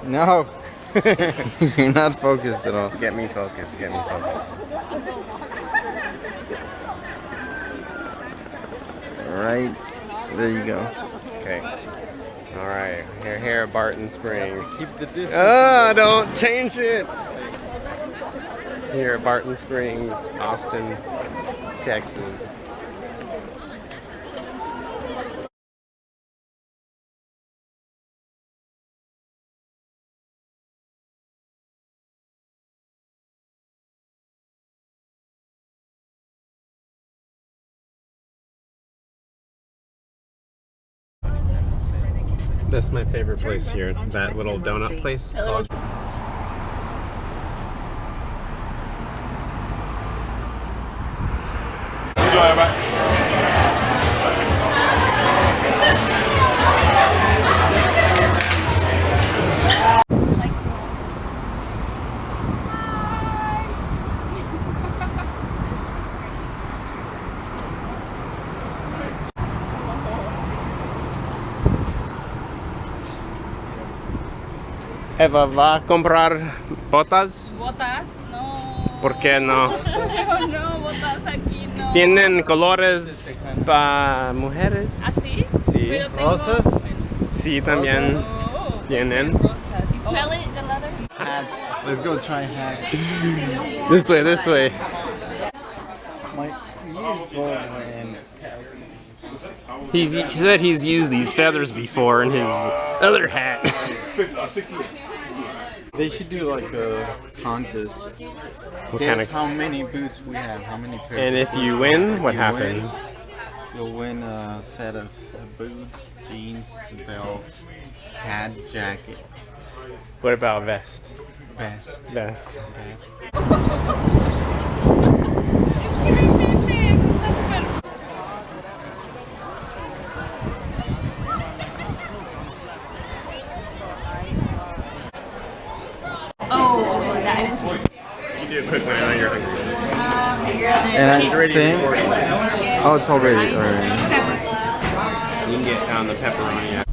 No. You're not focused at all. Get me focused, get me focused. Right. There you go. Okay. Alright, here at Barton Springs. Keep the distance. Oh, don't change it! Here at Barton Springs, Austin, Texas. That's my favorite place here, that little donut place called. Eva va a comprar botas. ¿Botas? No. ¿Por qué no? No, botas aquí no. ¿Tienen colores para mujeres? ¿Así? Sí. Pero tengo... ¿Rosas? Sí, también Oh, tienen. rosas. Smell it, the leather? Hats. Let's go try hats. This way, this way. My ears go when... He said he's used these feathers before in his other hat. They should do like a contest. What Guess kind of? how many boots we have, how many pairs. And if you win, what happens? You'll win a set of boots, jeans, belt, hat, jacket, What about vest? vest. Vest. Oh, that is... You do a quick one, I know you're hungry. And it's same. Oh, it's already. You can get on the pepperoni.